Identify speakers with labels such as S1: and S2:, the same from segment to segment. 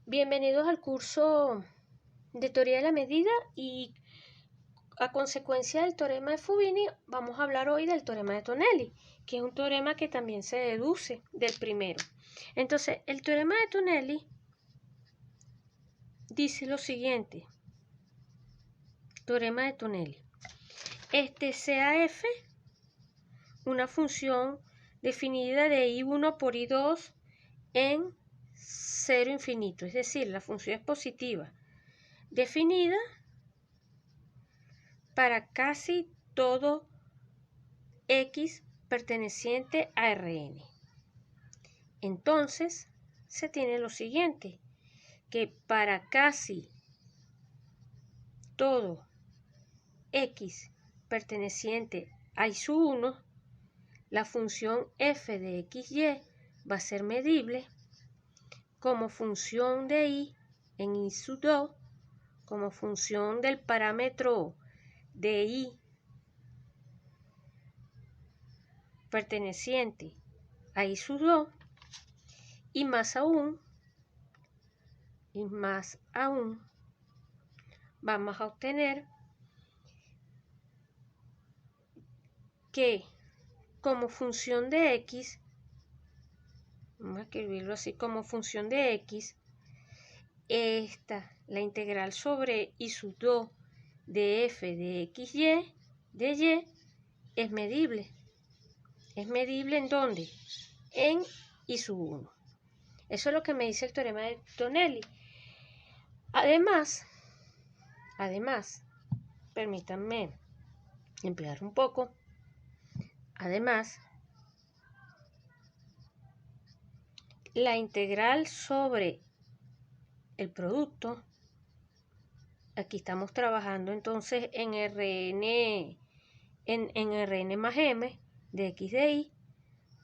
S1: Bienvenidos al curso de teoría de la medida y a consecuencia del teorema de Fubini vamos a hablar hoy del teorema de Tonelli, que es un teorema que también se deduce del primero. Entonces, el teorema de Tonelli dice lo siguiente. Teorema de Tonelli. Sea f una función definida de I1 por I2 en 0 infinito, es decir, la función es positiva, definida para casi todo x perteneciente a Rn. Entonces, se tiene lo siguiente, que para casi todo x perteneciente a I1, la función f de xy va a ser medible como función de I en I2, como función del parámetro de I perteneciente a I2, y más aún, vamos a obtener que como función de x, vamos a escribirlo así, como función de x, la integral sobre I2 de f de xy, de y, es medible. ¿Es medible en dónde? En I1. Eso es lo que me dice el teorema de Tonelli. Además, permítanme emplear un poco. Además, la integral sobre el producto, aquí estamos trabajando entonces en Rn, en Rn más m de x de y,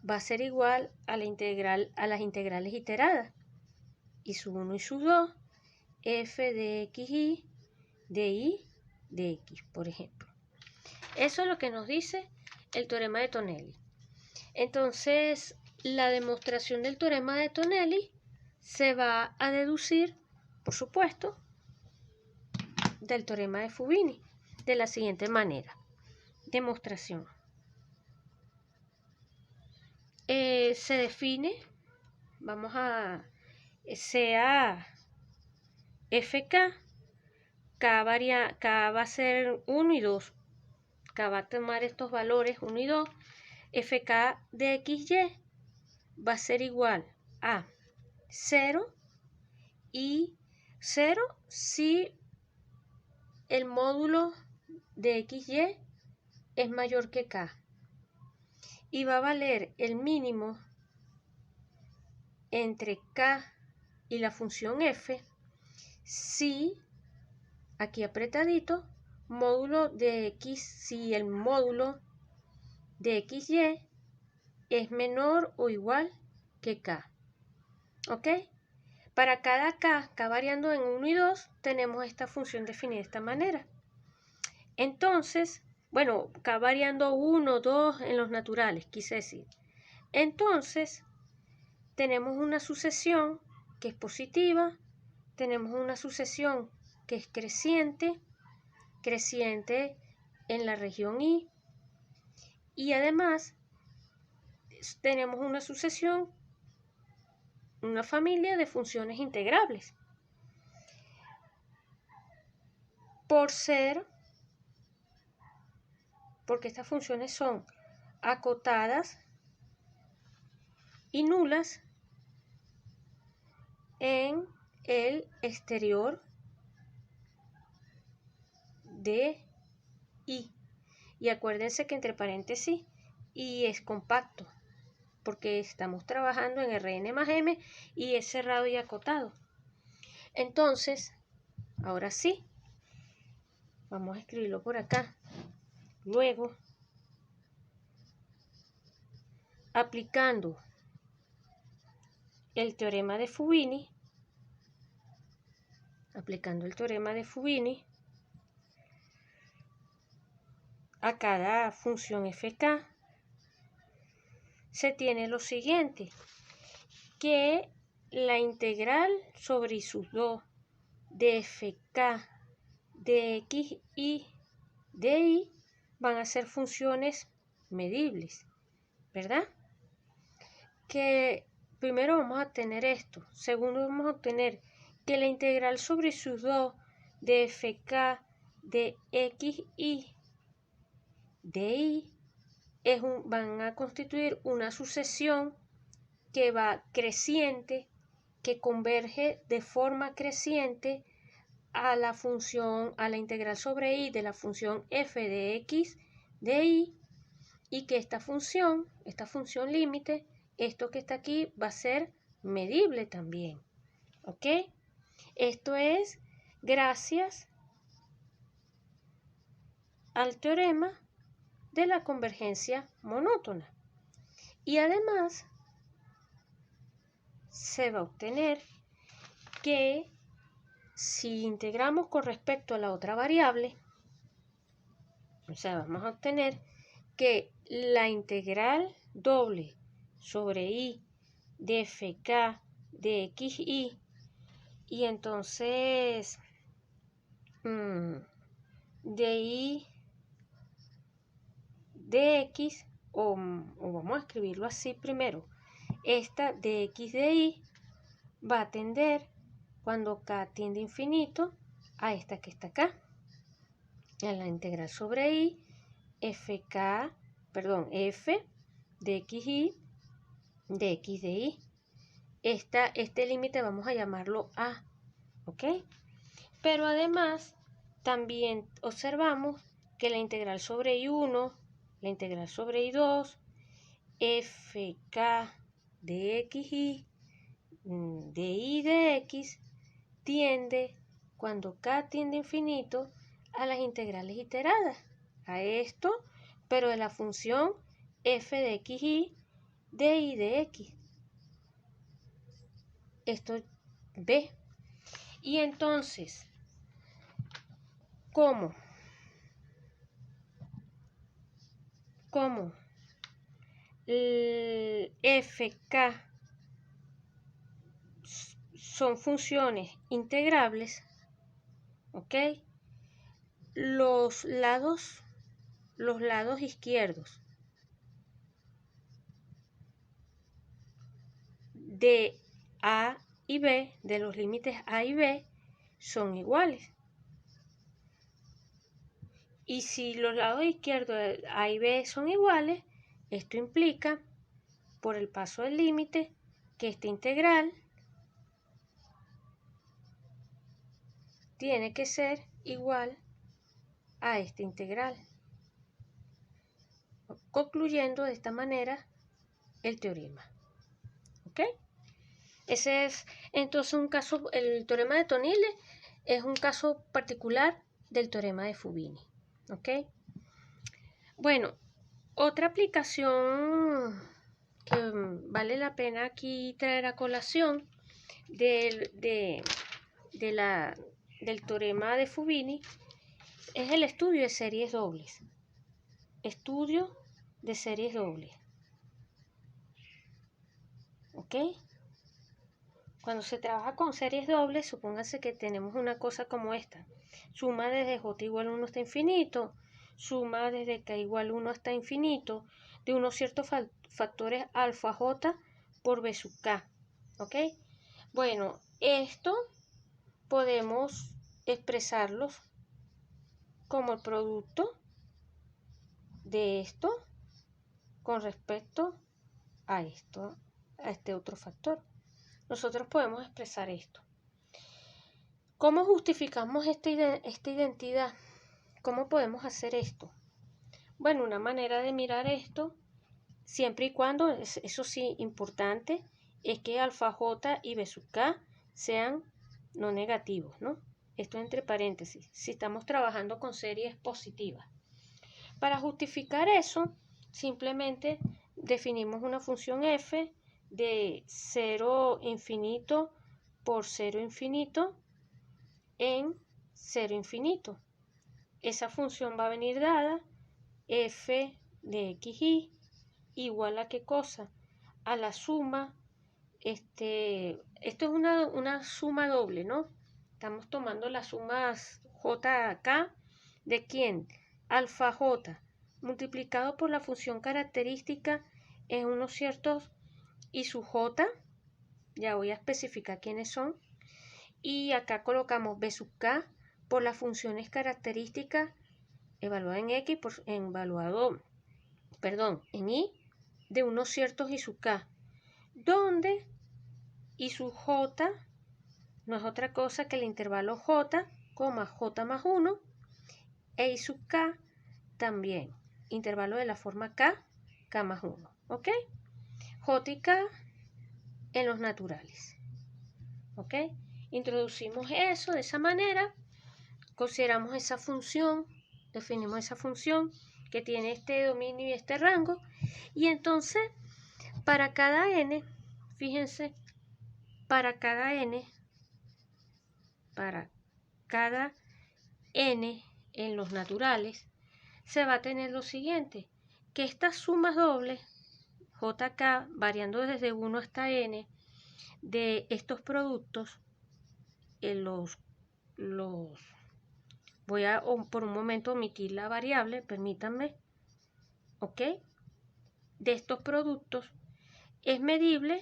S1: va a ser igual a las integrales iteradas, I1 y I2, f de xy, de y, de x, por ejemplo. Eso es lo que nos dice el teorema de Tonelli. Entonces, la demostración del teorema de Tonelli se va a deducir, por supuesto, del teorema de Fubini, de la siguiente manera. Demostración. Se define, sea fk, k va a ser 1 y 2, k va a tomar estos valores 1 y 2, fk de xy va a ser igual a 0 y 0 si el módulo de xy es mayor que k, y va a valer el mínimo entre k y la función f si, aquí apretadito, módulo de x, si el módulo de xy es menor o igual que k. ¿Ok? Para cada k variando en 1 y 2, tenemos esta función definida de esta manera. Entonces, bueno, k variando 1, 2 en los naturales, quise decir. Entonces, tenemos una sucesión que es positiva, tenemos una sucesión que es creciente en la región I, y además tenemos una sucesión, una familia de funciones integrables. Porque estas funciones son acotadas y nulas en el exterior de I. Y acuérdense que entre paréntesis I es compacto, porque estamos trabajando en Rn más m y es cerrado y acotado. Entonces, ahora sí, vamos a escribirlo por acá. Luego, aplicando el teorema de Fubini, a cada función fk, se tiene lo siguiente, que la integral sobre I sub 2 de fk de x y de y van a ser funciones medibles, ¿verdad? Que primero vamos a obtener esto. Segundo vamos a obtener que la integral sobre I sub 2 de fk de x y de y van a constituir una sucesión que va creciente, que converge de forma creciente a la función, a la integral sobre y de la función f de x de y que esta función límite, esto que está aquí va a ser medible también, ¿ok? Esto es gracias al teorema de la convergencia monótona. Y además se va a obtener que si integramos con respecto a la otra variable, o sea, vamos a obtener que la integral doble sobre y de fk de x y entonces de y de x, o vamos a escribirlo así primero, esta de x de y va a tender, cuando k tiende a infinito, a esta que está acá, a la integral sobre y f de xy de x de y. Este límite vamos a llamarlo a, ¿ok? Pero además también observamos que la integral sobre y1, la integral sobre y2, fk de xy de y de x tiende, cuando k tiende a infinito, a las integrales iteradas, a esto, pero de la función f de xy de y de x. Esto b. Y entonces, ¿cómo fk son funciones integrables, ¿ok? Los lados izquierdos de a y b, de los límites a y b, son iguales. Y si los lados izquierdos de a y b son iguales, esto implica, por el paso del límite, que esta integral tiene que ser igual a esta integral, concluyendo de esta manera el teorema. ¿Ok? Ese es entonces un caso, el teorema de Tonile es un caso particular del teorema de Fubini. ¿Ok? Bueno, otra aplicación que vale la pena aquí traer a colación del teorema de Fubini es el estudio de series dobles. Estudio de series dobles. ¿Ok? Cuando se trabaja con series dobles, supóngase que tenemos una cosa como esta. Suma desde j igual 1 hasta infinito, suma desde k igual 1 hasta infinito, de unos ciertos factores alfa j por b sub k. ¿Ok? Bueno, esto podemos expresarlos como el producto de esto con respecto a esto, a este otro factor. Nosotros podemos expresar esto. ¿Cómo justificamos esta identidad? ¿Cómo podemos hacer esto? Bueno, una manera de mirar esto, siempre y cuando, eso sí, importante, es que alfa j y b sub k sean no negativos, ¿no? Esto entre paréntesis, si estamos trabajando con series positivas. Para justificar eso, simplemente definimos una función f de 0 infinito por 0 infinito en 0 infinito. Esa función va a venir dada f de xy igual a ¿qué cosa? A la suma esto es una suma doble, ¿no? Estamos tomando las sumas JK de quién? Alfa J multiplicado por la función característica en unos ciertos y su J, ya voy a especificar quiénes son, y acá colocamos B sub K por las funciones características evaluada en X en Y de unos ciertos y sub K, donde y sub J no es otra cosa que el intervalo J, J más 1, e y sub K también, intervalo de la forma K, K más 1, ¿ok? J y K en los naturales, ¿ok? Introducimos eso de esa manera, consideramos esa función, definimos esa función que tiene este dominio y este rango, y entonces para cada n, fíjense, para cada n en los naturales, se va a tener lo siguiente, que estas sumas dobles, JK, variando desde 1 hasta n, de estos productos, voy a por un momento omitir la variable, permítanme, ¿ok? De estos productos es medible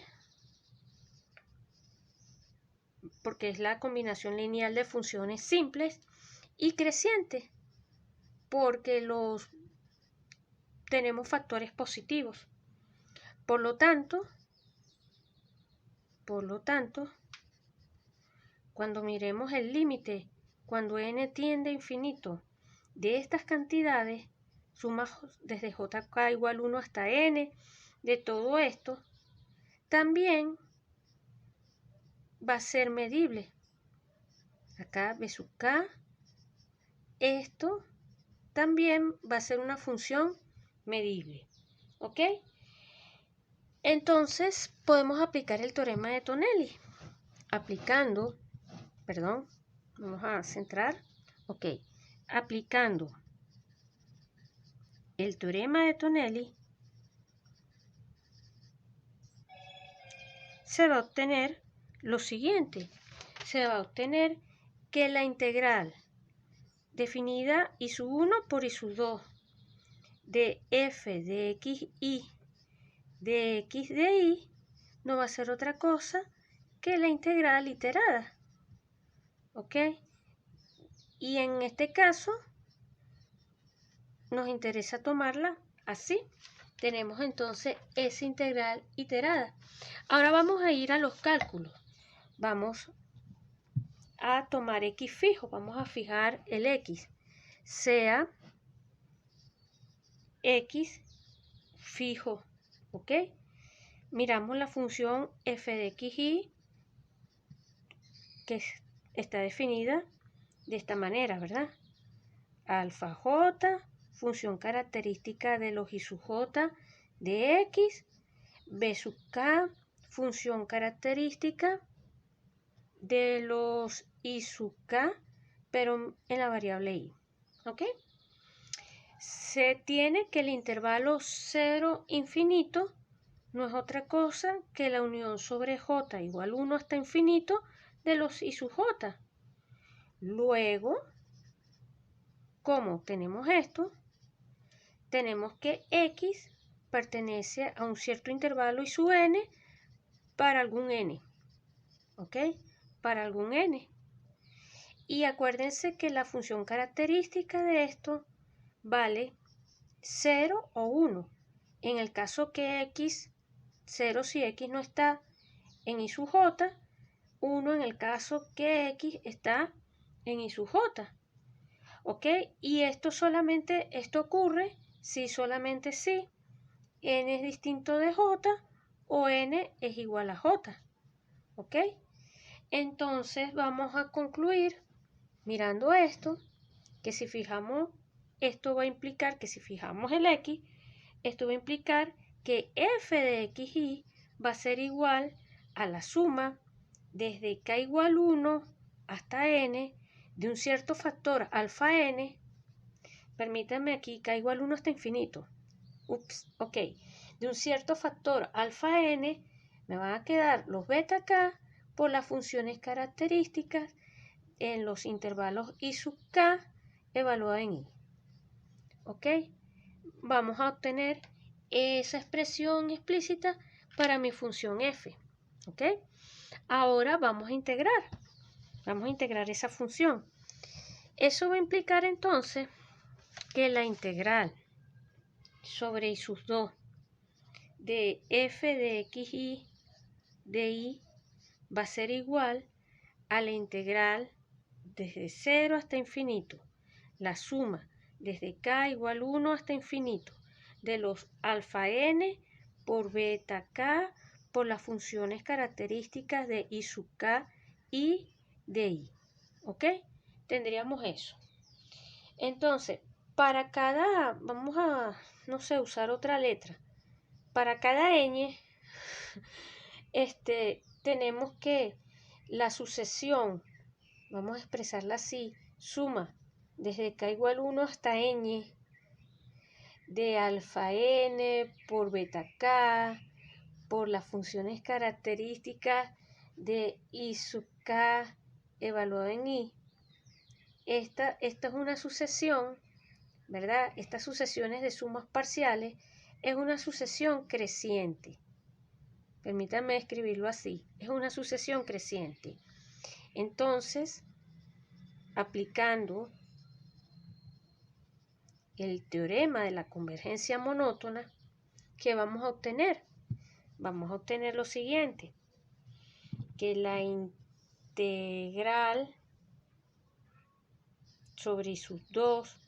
S1: porque es la combinación lineal de funciones simples y crecientes porque tenemos factores positivos. Por lo tanto, cuando miremos el límite, cuando n tiende a infinito de estas cantidades, sumas desde JK igual 1 hasta n, de todo esto, también va a ser medible. Acá B sub K, esto también va a ser una función medible, ¿ok? Entonces podemos aplicar el teorema de Tonelli. Vamos a centrar, ok, aplicando el teorema de Tonelli, se va a obtener lo siguiente, se va a obtener que la integral definida y sub 1 por y sub 2 de f de x y de x de y no va a ser otra cosa que la integral iterada, ¿ok? Y en este caso nos interesa tomarla así. Tenemos entonces esa integral iterada. Ahora vamos a ir a los cálculos. Vamos a tomar x fijo, vamos a fijar el x, sea x fijo, ¿ok? Miramos la función f de x y que está definida de esta manera, ¿verdad? Alfa j, función característica de los y sub j de x, b sub k, función característica de los y sub k, pero en la variable y, ¿ok? Se tiene que el intervalo 0 infinito no es otra cosa que la unión sobre j igual 1 hasta infinito de los y sub j. Luego, como tenemos esto, tenemos que x pertenece a un cierto intervalo y sub n para algún n, ¿ok? Para algún n. Y acuérdense que la función característica de esto vale 0 o 1. En el caso que x, 0 si x no está en y sub j, 1 en el caso que x está en y sub j. ¿Ok? Y esto ocurre solamente si n es distinto de j o n es igual a j. ¿Ok? Entonces vamos a concluir mirando esto, que si fijamos, esto va a implicar que si fijamos el x, esto va a implicar que f de x y va a ser igual a la suma desde k igual 1 hasta n de un cierto factor alfa n, permítanme aquí, k igual 1 hasta infinito, ok, de un cierto factor alfa n Me van a quedar los beta k por las funciones características en los intervalos I sub k evaluado en I. ¿Ok? Vamos a obtener esa expresión explícita para mi función f. ¿Ok? Ahora vamos a integrar. Vamos a integrar esa función. Eso va a implicar entonces que la integral sobre I sub 2 de f de xy de y va a ser igual a la integral desde 0 hasta infinito, la suma desde k igual 1 hasta infinito de los alfa n por beta k por las funciones características de I sub k y de I. ¿Ok? Tendríamos eso. Entonces, para cada, vamos a, no sé, usar otra letra. Para cada ñ, tenemos que la sucesión, vamos a expresarla así, suma desde k igual 1 hasta ñ de alfa n por beta k por las funciones características de I sub k evaluado en I. Esta es una sucesión, ¿verdad? Estas sucesiones de sumas parciales es una sucesión creciente. Permítanme escribirlo así. Es una sucesión creciente. Entonces, aplicando el teorema de la convergencia monótona, ¿qué vamos a obtener? Vamos a obtener lo siguiente, que la integral sobre I sub 2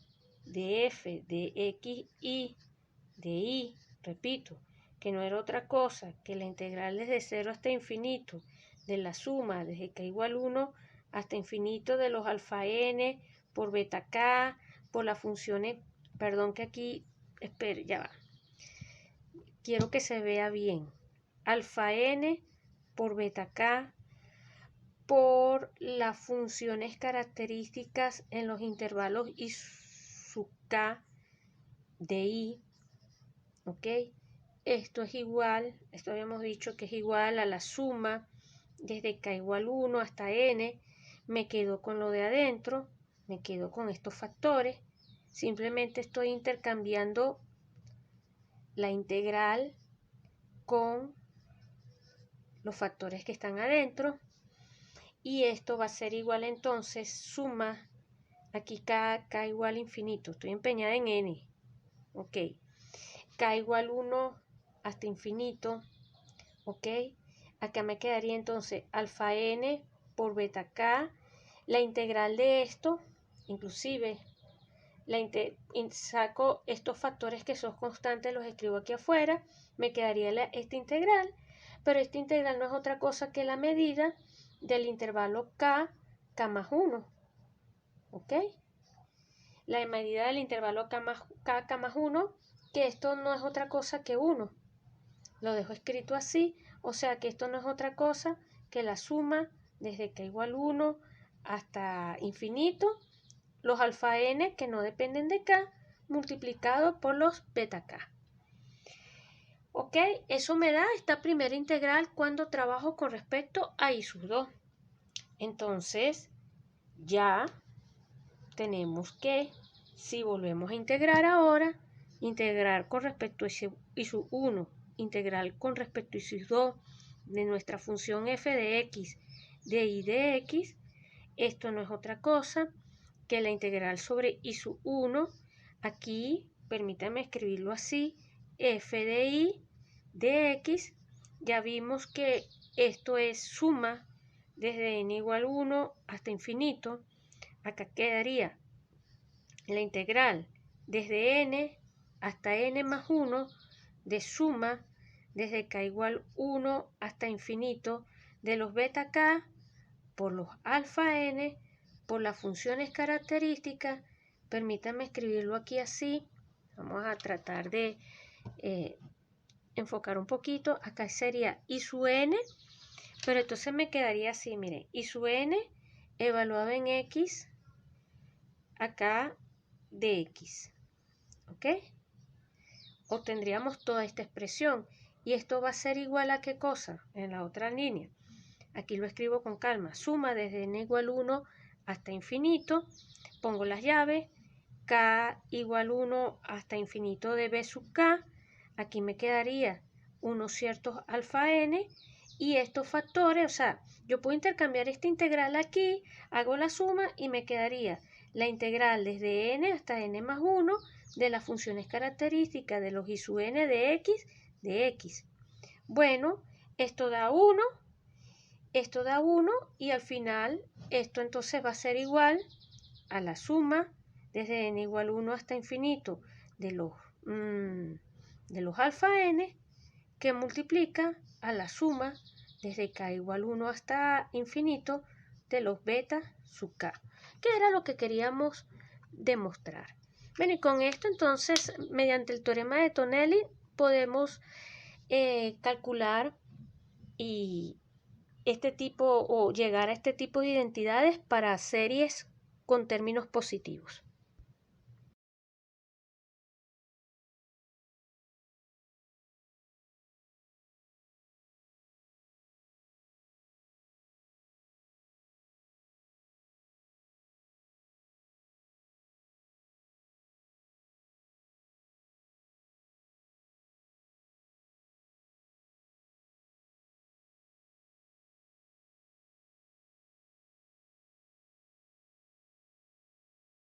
S1: de f de x y de y, repito, que no era otra cosa que la integral desde 0 hasta infinito de la suma desde k igual 1 hasta infinito de los alfa n por beta k por las funciones, perdón que aquí, espere, ya va, quiero que se vea bien, alfa n por beta k por las funciones características en los intervalos I sub k de I, ¿ok? Esto es igual, esto habíamos dicho que es igual a la suma desde k igual 1 hasta n, me quedo con lo de adentro, me quedo con estos factores, simplemente estoy intercambiando la integral con los factores que están adentro, y esto va a ser igual entonces suma, aquí k igual infinito, estoy empeñada en n, ok, k igual 1 hasta infinito, ok, acá me quedaría entonces alfa n por beta k, la integral de esto, inclusive saco estos factores que son constantes, los escribo aquí afuera, me quedaría esta integral, pero esta integral no es otra cosa que la medida del intervalo k más 1, ¿ok? La medida del intervalo k más 1, que esto no es otra cosa que 1. Lo dejo escrito así, o sea que esto no es otra cosa que la suma desde k igual 1 hasta infinito, los alfa n que no dependen de k, multiplicado por los beta k. ¿Ok? Eso me da esta primera integral cuando trabajo con respecto a I sub 2. Entonces, ya tenemos que, si volvemos a integrar ahora, integrar con respecto a I sub 1, integral con respecto a I sub 2 de nuestra función f de x de y de x, esto no es otra cosa que la integral sobre I sub 1, aquí, permítanme escribirlo así, f de y de x, ya vimos que esto es suma desde n igual 1 hasta infinito, acá quedaría la integral desde n hasta n más 1 de suma desde k igual 1 hasta infinito de los beta k por los alfa n por las funciones características. Permítanme escribirlo aquí así, vamos a tratar de enfocar un poquito, acá sería I sub n, pero entonces me quedaría así, miren, I sub n evaluado en x, acá de x, ¿ok? Obtendríamos toda esta expresión, Y esto va a ser igual a ¿qué cosa? En la otra línea. Aquí lo escribo con calma. Suma desde n igual 1 hasta infinito. Pongo las llaves. K igual 1 hasta infinito de b sub k. Aquí me quedaría unos ciertos alfa n. Y estos factores, o sea, yo puedo intercambiar esta integral aquí, hago la suma y me quedaría la integral desde n hasta n más 1 de las funciones características de los i sub n de x. Bueno, esto da 1 y al final esto entonces va a ser igual a la suma desde n igual 1 hasta infinito de los alfa n que multiplica a la suma desde k igual 1 hasta infinito de los beta sub k, que era lo que queríamos demostrar. Bueno, y con esto entonces, mediante el teorema de Tonelli, podemos calcular y este tipo o llegar a este tipo de identidades para series con términos positivos.